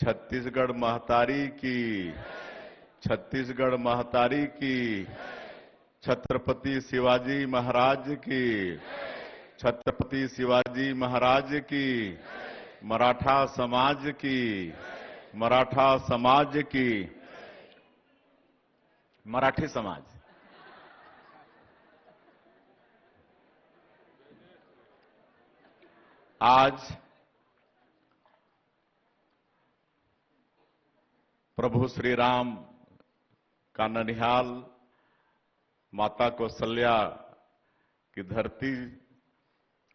छत्तीसगढ़ महतारी की, छत्तीसगढ़ महतारी की, छत्रपति शिवाजी महाराज की, छत्रपति शिवाजी महाराज की, मराठा समाज की, मराठा समाज की, मराठी समाज। आज प्रभु श्री राम का ननिहाल, माता कौशल्या की धरती,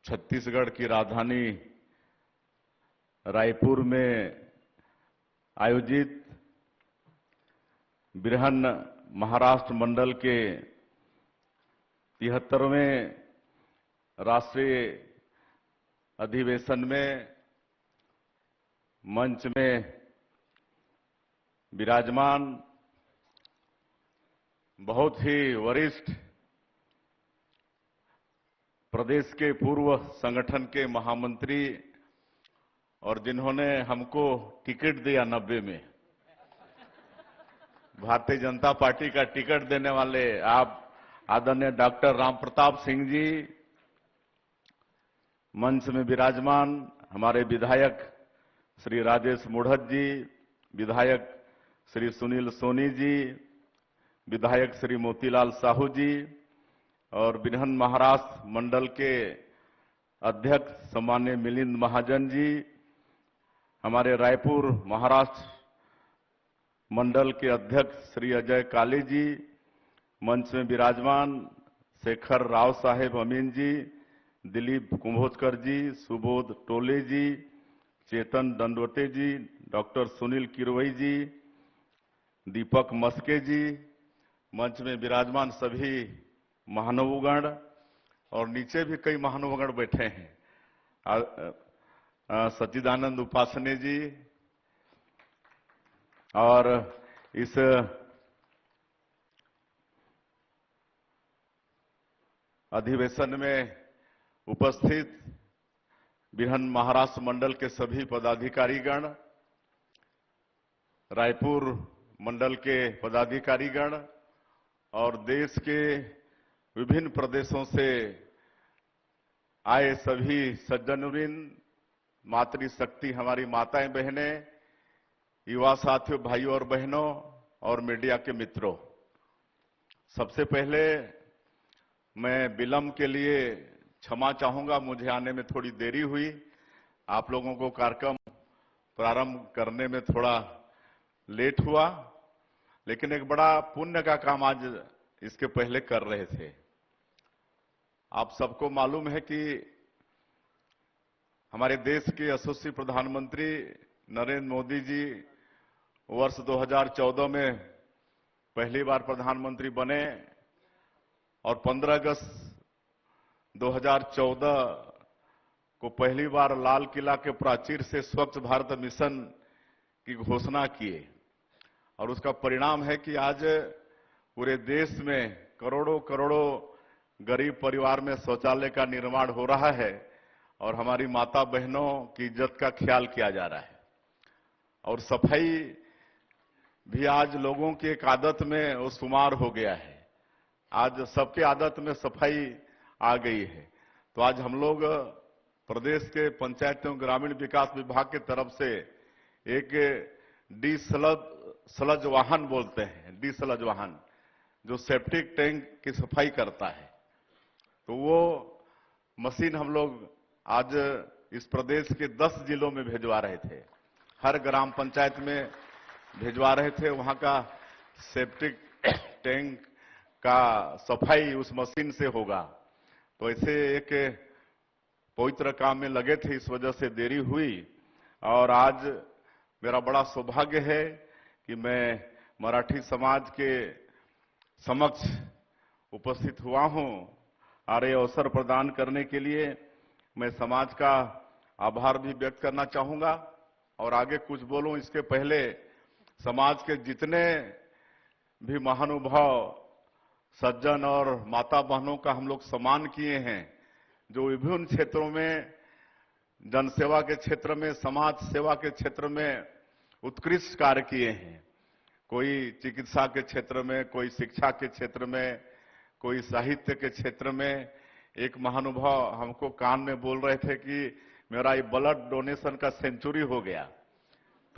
छत्तीसगढ़ की राजधानी रायपुर में आयोजित बिरहन महाराष्ट्र मंडल के 73वें राष्ट्रीय अधिवेशन में मंच में विराजमान बहुत ही वरिष्ठ प्रदेश के पूर्व संगठन के महामंत्री और जिन्होंने हमको टिकट दिया 90 में, भारतीय जनता पार्टी का टिकट देने वाले आप आदरणीय डॉक्टर राम प्रताप सिंह जी, मंच में विराजमान हमारे विधायक श्री राजेश मुढ़त जी, विधायक श्री सुनील सोनी जी, विधायक श्री मोतीलाल साहू जी और बिरहन महाराष्ट्र मंडल के अध्यक्ष सम्माननीय मिलिंद महाजन जी, हमारे रायपुर महाराष्ट्र मंडल के अध्यक्ष श्री अजय काले जी, मंच में विराजमान शेखर राव साहेब अमीन जी, दिलीप कुंभोजकर जी, सुबोध टोले जी, चेतन दंडवटे जी, डॉक्टर सुनील किरवई जी, दीपक मस्के जी, मंच में विराजमान सभी महानुभावगण और नीचे भी कई महानुभावगण बैठे हैं, सच्चिदानंद उपासने जी, और इस अधिवेशन में उपस्थित बिरहन महाराष्ट्र मंडल के सभी पदाधिकारीगण, रायपुर मंडल के पदाधिकारीगण और देश के विभिन्न प्रदेशों से आए सभी सज्जनवृंद, मातृशक्ति हमारी माताएं बहनें, युवा साथियों, भाइयों और बहनों और मीडिया के मित्रों, सबसे पहले मैं विलंब के लिए क्षमा चाहूंगा। मुझे आने में थोड़ी देरी हुई, आप लोगों को कार्यक्रम प्रारंभ करने में थोड़ा लेट हुआ, लेकिन एक बड़ा पुण्य का काम आज इसके पहले कर रहे थे। आप सबको मालूम है कि हमारे देश के यशस्वी प्रधानमंत्री नरेंद्र मोदी जी वर्ष 2014 में पहली बार प्रधानमंत्री बने और 15 अगस्त 2014 को पहली बार लाल किला के प्राचीर से स्वच्छ भारत मिशन की घोषणा किए और उसका परिणाम है कि आज पूरे देश में करोड़ों करोड़ों गरीब परिवार में शौचालय का निर्माण हो रहा है और हमारी माता बहनों की इज्जत का ख्याल किया जा रहा है। और सफाई भी आज लोगों की एक आदत में वो शुमार हो गया है, आज सबके आदत में सफाई आ गई है। तो आज हम लोग प्रदेश के पंचायत एवं ग्रामीण विकास विभाग की तरफ से एक डी स्लज वाहन बोलते हैं, डी स्लज वाहन, जो सेप्टिक टैंक की सफाई करता है, तो वो मशीन हम लोग आज इस प्रदेश के 10 जिलों में भेजवा रहे थे, हर ग्राम पंचायत में भेजवा रहे थे। वहां का सेप्टिक टैंक का सफाई उस मशीन से होगा। तो ऐसे एक पवित्र काम में लगे थे, इस वजह से देरी हुई। और आज मेरा बड़ा सौभाग्य है कि मैं मराठी समाज के समक्ष उपस्थित हुआ हूं और ये अवसर प्रदान करने के लिए मैं समाज का आभार भी व्यक्त करना चाहूंगा। और आगे कुछ बोलूं इसके पहले समाज के जितने भी महानुभाव सज्जन और माता बहनों का हम लोग सम्मान किए हैं, जो विभिन्न क्षेत्रों में जनसेवा के क्षेत्र में, समाज सेवा के क्षेत्र में उत्कृष्ट कार्य किए हैं। कोई चिकित्सा के क्षेत्र में, कोई शिक्षा के क्षेत्र में, कोई साहित्य के क्षेत्र में। एक महानुभाव हमको कान में बोल रहे थे कि मेरा ये ब्लड डोनेशन का सेंचुरी हो गया।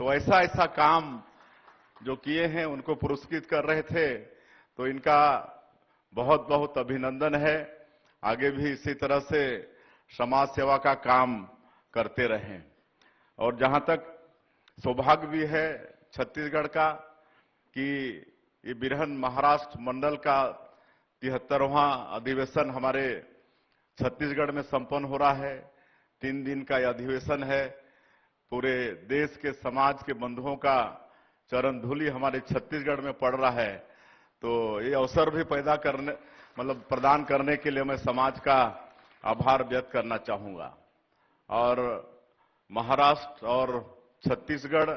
तो ऐसा ऐसा काम जो किए हैं उनको पुरस्कृत कर रहे थे। तो इनका बहुत बहुत अभिनंदन है। आगे भी इसी तरह से समाज सेवा का काम करते रहें। और जहां तक सौभाग्य भी है छत्तीसगढ़ का कि ये बिरहन महाराष्ट्र मंडल का 73वां अधिवेशन हमारे छत्तीसगढ़ में संपन्न हो रहा है। 3 दिन का यह अधिवेशन है। पूरे देश के समाज के बंधुओं का चरण धूलि हमारे छत्तीसगढ़ में पड़ रहा है। तो ये अवसर भी पैदा करने प्रदान करने के लिए मैं समाज का आभार व्यक्त करना चाहूंगा। और महाराष्ट्र और छत्तीसगढ़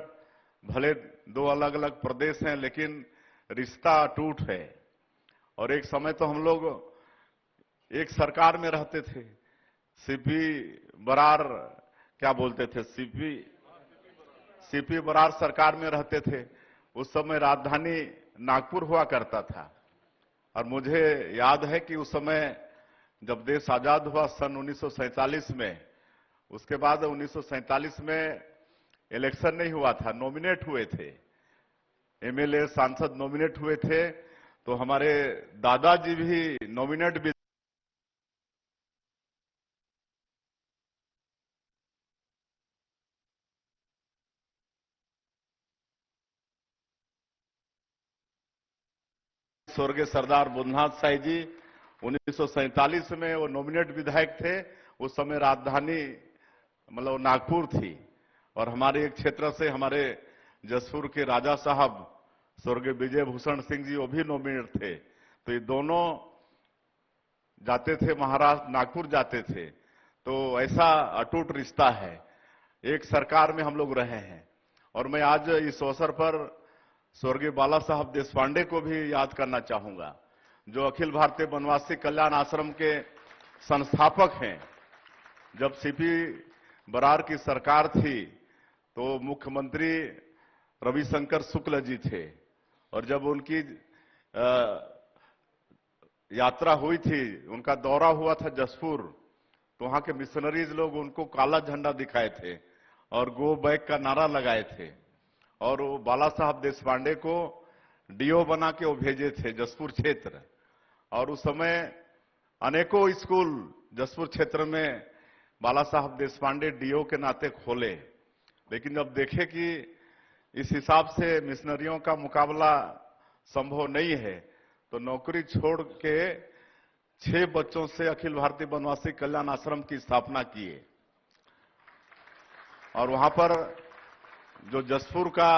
भले 2 अलग अलग प्रदेश हैं, लेकिन रिश्ता अटूट है। और एक समय तो हम लोग एक सरकार में रहते थे। सीपी बरार क्या बोलते थे, सीपी बरार सरकार में रहते थे। उस समय राजधानी नागपुर हुआ करता था। और मुझे याद है कि उस समय जब देश आजाद हुआ सन 1947 में, उसके बाद 1947 में इलेक्शन नहीं हुआ था, नॉमिनेट हुए थे, एमएलए सांसद नॉमिनेट हुए थे। तो हमारे दादाजी भी नॉमिनेट भी स्वर्गीय सरदार बुद्धनाथ साई जी 1947 में वो नॉमिनेट विधायक थे। उस समय राजधानी नागपुर थी। और हमारे एक क्षेत्र से हमारे जसपुर के राजा साहब स्वर्गीय विजय भूषण सिंह जी वो भी नॉमिनेट थे। तो ये दोनों जाते थे महाराष्ट्र, नागपुर जाते थे। तो ऐसा अटूट रिश्ता है। एक सरकार में हम लोग रहे हैं। और मैं आज इस अवसर पर स्वर्गीय बाला साहब देशपांडे को भी याद करना चाहूंगा, जो अखिल भारतीय वनवासी कल्याण आश्रम के संस्थापक हैं। जब सीपी बरार की सरकार थी तो मुख्यमंत्री रविशंकर शुक्ल जी थे। और जब उनकी यात्रा हुई थी, उनका दौरा हुआ था जसपुर, तो वहां के मिशनरीज लोग उनको काला झंडा दिखाए थे और गो बैक का नारा लगाए थे। और वो बाला साहब देशपांडे को डीओ बना के वो भेजे थे जसपुर क्षेत्र। और उस समय अनेकों स्कूल जसपुर क्षेत्र में बाला साहब देशपांडे डीओ के नाते खोले। लेकिन जब देखे कि इस हिसाब से मिशनरियों का मुकाबला संभव नहीं है, तो नौकरी छोड़ के 6 बच्चों से अखिल भारतीय वनवासी कल्याण आश्रम की स्थापना किए। और वहां पर जो जसपुर का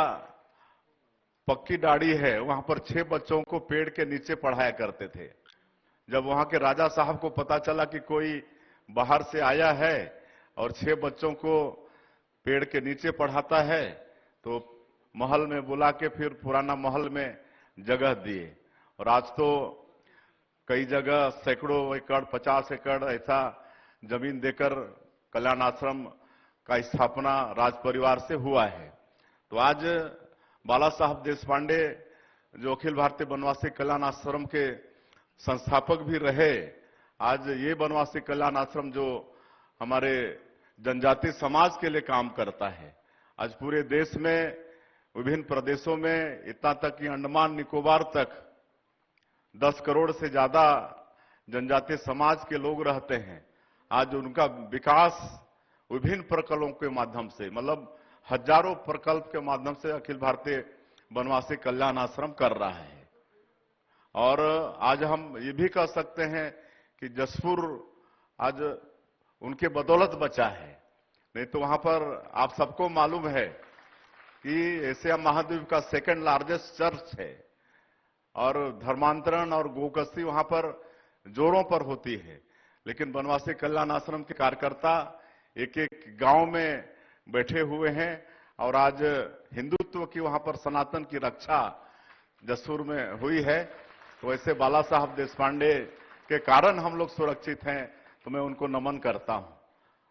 पक्की डाड़ी है, वहां पर 6 बच्चों को पेड़ के नीचे पढ़ाया करते थे। जब वहां के राजा साहब को पता चला कि कोई बाहर से आया है और 6 बच्चों को पेड़ के नीचे पढ़ाता है, तो महल में बुला के फिर पुराना महल में जगह दिए। और आज तो कई जगह सैकड़ों एकड़, 50 एकड़ ऐसा जमीन देकर कल्याण आश्रम का स्थापना राज परिवार से हुआ है। तो आज बाला साहब देशपांडे जो अखिल भारतीय वनवासी कल्याण आश्रम के संस्थापक भी रहे, आज ये वनवासी कल्याण आश्रम जो हमारे जनजाति समाज के लिए काम करता है, आज पूरे देश में विभिन्न प्रदेशों में इतना तक कि अंडमान निकोबार तक 10 करोड़ से ज्यादा जनजातीय समाज के लोग रहते हैं। आज उनका विकास विभिन्न प्रकल्पों के माध्यम से, हजारों प्रकल्प के माध्यम से अखिल भारतीय वनवासी कल्याण आश्रम कर रहा है। और आज हम ये भी कह सकते हैं कि जसपुर आज उनके बदौलत बचा है। नहीं तो वहां पर आप सबको मालूम है कि एशिया महाद्वीप का 2nd लार्जेस्ट चर्च है और धर्मांतरण और गोकस्ती वहां पर जोरों पर होती है। लेकिन वनवासी कल्याण आश्रम के कार्यकर्ता एक एक गांव में बैठे हुए हैं और आज हिंदुत्व की वहां पर सनातन की रक्षा जसपुर में हुई है। तो ऐसे बाला साहब देशपांडे के कारण हम लोग सुरक्षित हैं, तो मैं उनको नमन करता हूं।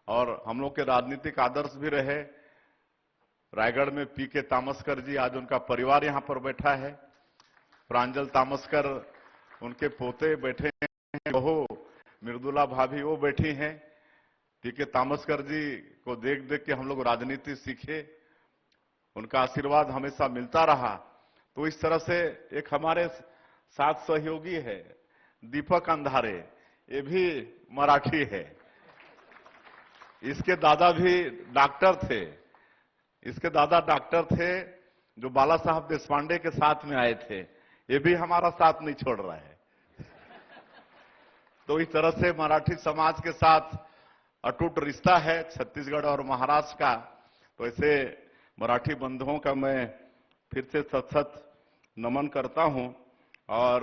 और हम लोग के राजनीतिक आदर्श भी रहे, रायगढ़ में पीके तामस्कर जी, आज उनका परिवार यहां पर बैठा है। प्रांजल तामस्कर, उनके पोते बैठे हैं, बहू मृदुला भाभी वो बैठी हैं। पीके तामस्कर जी को देख देख के हम लोग राजनीति सीखे, उनका आशीर्वाद हमेशा मिलता रहा। तो इस तरह से एक हमारे साथ सहयोगी है दीपक अंधारे, ये भी मराठी है। इसके दादा भी डॉक्टर थे, इसके दादा डॉक्टर थे जो बाला साहब देशपांडे के साथ में आए थे, ये भी हमारा साथ नहीं छोड़ रहा है। तो इस तरह से मराठी समाज के साथ अटूट रिश्ता है छत्तीसगढ़ और महाराष्ट्र का। तो ऐसे मराठी बंधुओं का मैं फिर से सत नमन करता हूं। और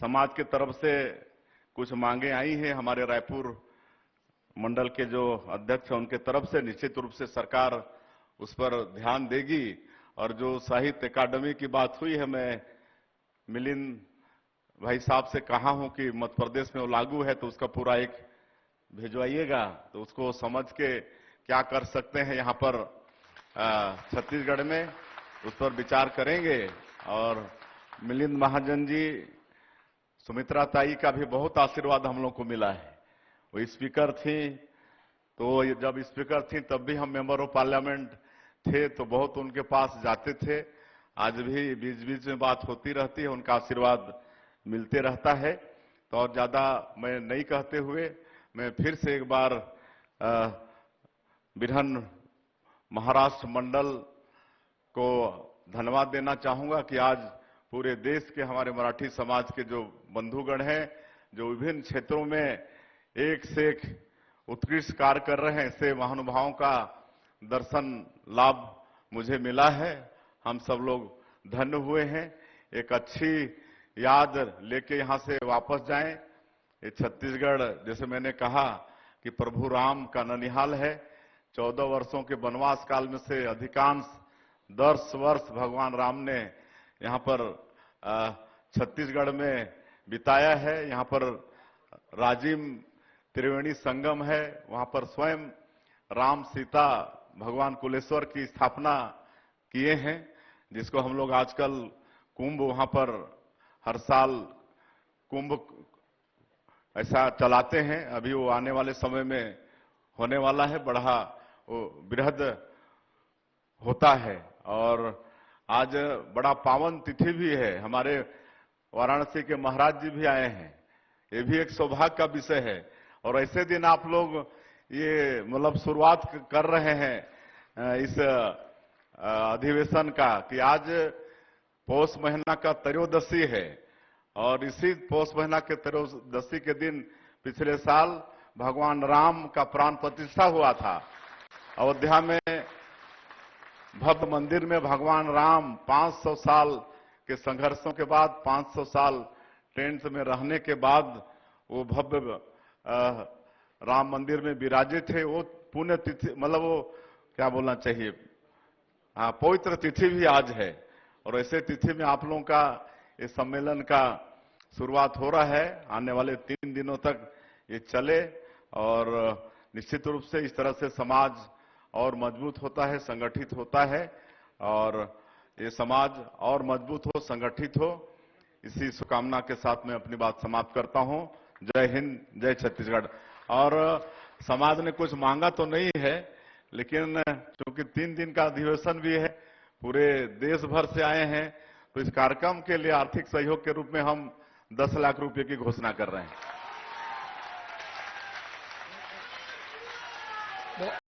समाज की तरफ से कुछ मांगे आई हैं हमारे रायपुर मंडल के जो अध्यक्ष हैं उनके तरफ से, निश्चित रूप से सरकार उस पर ध्यान देगी। और जो साहित्य अकादमी की बात हुई है, मैं मिलिंद भाई साहब से कहा हूं कि मध्य प्रदेश में वो लागू है तो उसका पूरा एक भिजवाइएगा, तो उसको समझ के क्या कर सकते हैं यहां पर छत्तीसगढ़ में, उस पर विचार करेंगे। और मिलिंद महाजन जी, सुमित्रा ताई का भी बहुत आशीर्वाद हम लोग को मिला है। वो स्पीकर थी, तो जब स्पीकर थी तब भी हम मेंबर ऑफ पार्लियामेंट थे, तो बहुत उनके पास जाते थे। आज भी बीच बीच में बात होती रहती है, उनका आशीर्वाद मिलते रहता है। तो और ज्यादा मैं नहीं कहते हुए मैं फिर से एक बार बिरहन महाराष्ट्र मंडल को धन्यवाद देना चाहूंगा कि आज पूरे देश के हमारे मराठी समाज के जो बंधुगण हैं, जो विभिन्न क्षेत्रों में एक से एक उत्कृष्ट कार्य कर रहे हैं, ऐसे महानुभावों का दर्शन लाभ मुझे मिला है। हम सब लोग धन्य हुए हैं। एक अच्छी याद लेके यहां से वापस जाएं। ये छत्तीसगढ़, जैसे मैंने कहा कि प्रभु राम का ननिहाल है। 14 वर्षों के वनवास काल में से अधिकांश 10 वर्ष भगवान राम ने यहां पर छत्तीसगढ़ में बिताया है। यहां पर राजिम त्रिवेणी संगम है, वहां पर स्वयं राम सीता भगवान कुलेश्वर की स्थापना किए हैं, जिसको हम लोग आजकल कुंभ वहां पर हर साल कुंभ ऐसा चलाते हैं। अभी वो आने वाले समय में होने वाला है, बड़ा वो बृहद होता है। और आज बड़ा पावन तिथि भी है। हमारे वाराणसी के महाराज जी भी आए हैं, ये भी एक सौभाग्य का विषय है। और ऐसे दिन आप लोग ये मतलब शुरुआत कर रहे हैं इस अधिवेशन का कि आज पौष महीना का त्रयोदशी है। और इसी पौष महीना के त्रयोदशी के दिन पिछले साल भगवान राम का प्राण प्रतिष्ठा हुआ था। अयोध्या में भव्य मंदिर में भगवान राम 500 साल के संघर्षों के बाद, 500 साल टेंट में रहने के बाद वो भव्य राम मंदिर में विराजित थे। वो पुण्य तिथि, मतलब वो क्या बोलना चाहिए, पवित्र तिथि भी आज है। और ऐसे तिथि में आप लोगों का इस सम्मेलन का शुरुआत हो रहा है। आने वाले 3 दिनों तक ये चले और निश्चित रूप से इस तरह से समाज और मजबूत होता है, संगठित होता है। और ये समाज और मजबूत हो, संगठित हो, इसी शुभकामना के साथ मैं अपनी बात समाप्त करता हूं। जय हिंद, जय छत्तीसगढ़। और समाज ने कुछ मांगा तो नहीं है, लेकिन क्योंकि 3 दिन का अधिवेशन भी है, पूरे देश भर से आए हैं, तो इस कार्यक्रम के लिए आर्थिक सहयोग के रूप में हम 10 लाख रुपए की घोषणा कर रहे हैं।